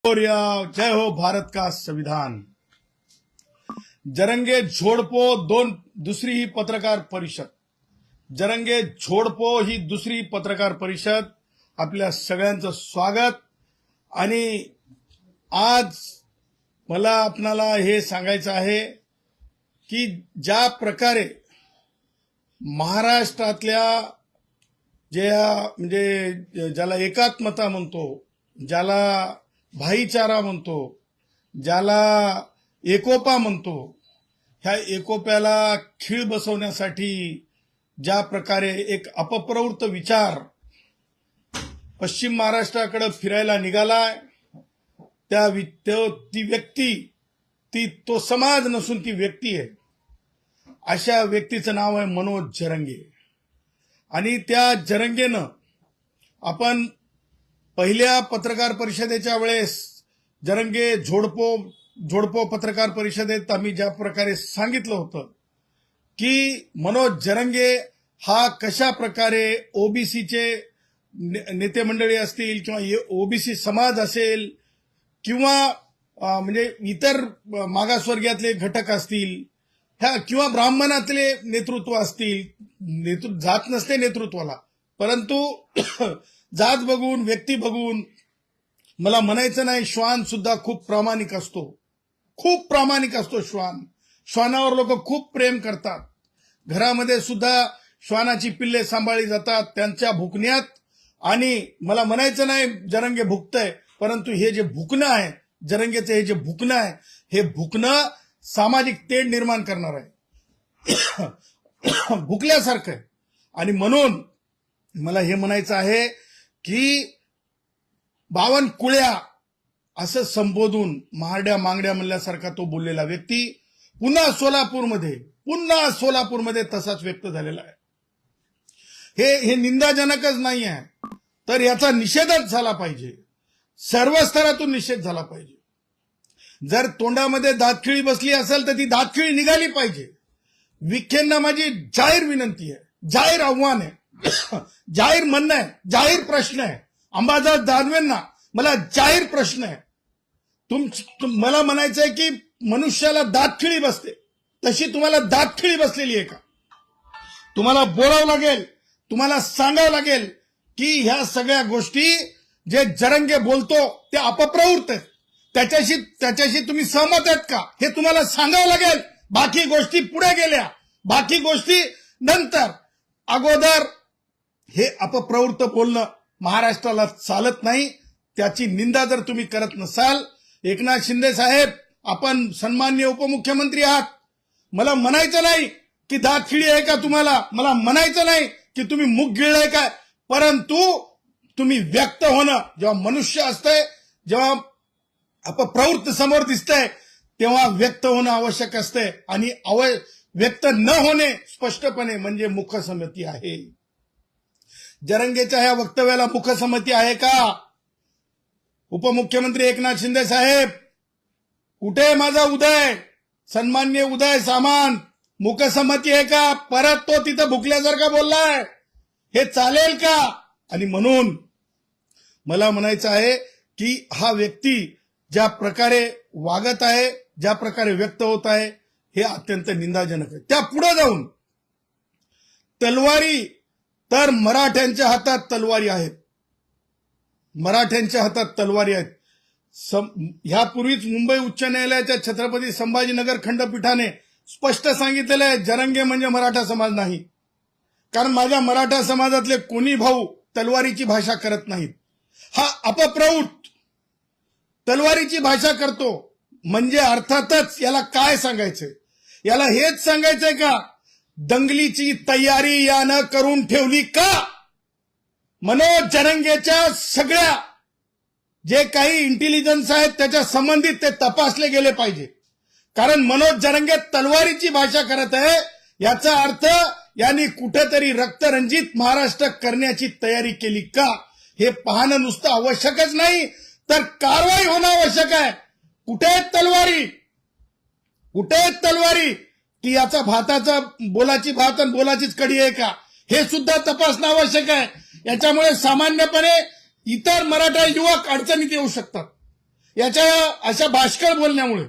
जय हो भारत का संविधान। जरंगे झोडपो दुसरी ही पत्रकार परिषद। जरंगे झोडपो ही दुसरी पत्रकार परिषद। आपल्या सगळ्यांचं स्वागत। आणि आज मला आपणाला हे सांगायचं आहे की ज्या प्रकारे महाराष्ट्रातल्या ज्याला एकात्मता म्हणतो, ज्याला भाईचारा म्हणतो, ज्याला एकोपा म्हणतो, ह्या एकोप्याला खीळ बसवण्यासाठी ज्या प्रकारे एक अपप्रवृत्त विचार पश्चिम महाराष्ट्राकडे फिरायला निघालाय, ती व्यक्ती तो समाज नसून ती व्यक्ती आहे। अशा व्यक्तीचं नाव आहे मनोज जरंगे। आणि त्या जरंगेनं आपण पहिल्या पत्रकार परिषदेच्या वेळेस जरंगे झोडपो पत्रकार परिषदेत आम्ही ज्या प्रकारे सांगितलं होतं की मनोज जरंगे हा कशा प्रकारे ओबीसीचे नेते मंडळी असतील किंवा ओबीसी समाज असेल किंवा इतर मागासवर्गीयातले घटक असतील किंवा ब्राह्मणातले नेतृत्व असतील, जात नसते नेतृत्वाला, परंतु जात बघून व्यक्ती बघून मला म्हणायचं नाही, श्वान सुद्धा खूप प्रामाणिक असतो, खूप प्रामाणिक असतो श्वानावर लोक खूप प्रेम करतात। घरामध्ये सुद्धा श्वानाची पिल्ले सांभाळली जातात त्यांच्या भुकण्यात। आणि मला म्हणायचं नाही जरंगे भुकतय, परंतु हे जे भुकणं आहे जरंगेचं, हे जे भुकणं आहे, हे भुकणं सामाजिक तेढ निर्माण करणार आहे, भुकल्यासारखं आहे। आणि म्हणून मला हे म्हणायचं आहे की 52 कुळ्या असं संबोधून महारड्या मांगड्या म्हणल्यासारखा तो बोललेला व्यक्ती पुन्हा सोलापूरमध्ये तसाच व्यक्त झालेला आहे। हे निंदाजनकच नाही आहे, तर याचा निषेधच झाला पाहिजे, सर्व स्तरातून निषेध झाला पाहिजे। जर तोंडामध्ये दातखिळी बसली असेल तर ती दातखिळी निघाली पाहिजे। विखेंना माझी जाहीर विनंती आहे, जाहीर आव्हान आहे, जाहीर म्हणणं आहे, जाहीर प्रश्न आहे। अंबादास दानवेंना मला जाहीर प्रश्न आहे। मला म्हणायचं आहे की मनुष्याला दातखिळी बसते, तशी तुम्हाला दातखिळी बसलेली आहे का? तुम्हाला बोलावं लागेल, तुम्हाला सांगावं लागेल की ह्या सगळ्या गोष्टी जे जरंगे बोलतो ते अपप्रवृत्त आहेत, त्याच्याशी तुम्ही सहमत आहेत का हे तुम्हाला सांगावं लागेल। बाकी गोष्टी पुढे गेल्या, बाकी गोष्टी नंतर, अगोदर हे अपप्रवृत्त बोलणं महाराष्ट्राला चालत नाही। त्याची निंदा जर तुम्ही करत नसाल, एकनाथ शिंदे साहेब आपण सन्माननीय उपमुख्यमंत्री आहात, मला म्हणायचं नाही की दातखिळी आहे का तुम्हाला, मला म्हणायचं नाही की तुम्ही मुख गिळलंय काय, परंतु तुम्ही व्यक्त होणं, जेव्हा मनुष्य असतंय, जेव्हा अपप्रवृत्त समोर दिसतंय तेव्हा व्यक्त होणं आवश्यक असते। आणि व्यक्त न होणे स्पष्टपणे म्हणजे मुखसंमती आहे। जरंगेच्या ह्या वक्तव्याला मुखसंमती आहे का? उपमुख्यमंत्री एकनाथ शिंदे साहेब, कुठे माझा उदय, सन्माननीय उदय सामंत, मुखसंमती आहे का? परत तो तिथं भुकल्यासारखा बोललाय, हे चालेल का? आणि म्हणून मला म्हणायचं आहे की हा व्यक्ती ज्या प्रकारे वागत आहे, ज्या प्रकारे व्यक्त होत आहे, हे अत्यंत निंदाजनक आहे। त्या पुढे जाऊन तलवारी तर मराठ्यांच्या हातात तलवारी आहेत, मराठ्यांच्या हातात तलवारी आहेत। ह्यापूर्वीच मुंबई उच्च न्यायालयाच्या छत्रपती संभाजीनगर खंडपीठाने स्पष्ट सांगितलेलं आहे, जरंगे म्हणजे मराठा समाज नाही, कारण माझ्या मराठा समाजातले कोणी भाऊ तलवारीची भाषा करत नाहीत। हा अपप्रवृत्त तलवारीची भाषा करतो म्हणजे अर्थातच याला काय सांगायचंय, याला हेच सांगायचंय का दंगलीची तयारी यानं करून ठेवली का? मनोज जरंगेच्या सगळ्या जे काही इंटेलिजन्स आहेत त्याच्या संबंधित ते तपासले गेले पाहिजे, कारण मनोज जरंगे तलवारीची भाषा करत आहे, याचा अर्थ यांनी कुठेतरी रक्तरंजित महाराष्ट्र करण्याची तयारी केली का हे पाहणं नुसतं आवश्यकच नाही, तर कारवाई होणं आवश्यक आहे। कुठे तलवारी, कुठे तलवारी, की याचा बोलाची भात आणि बोलाचीच कडी आहे का, हे सुद्धा तपासणं आवश्यक आहे। याच्यामुळे सामान्यपणे इतर मराठा युवक अडचणीत येऊ शकतात। याच्या अशा भाष्कळ बोलण्यामुळे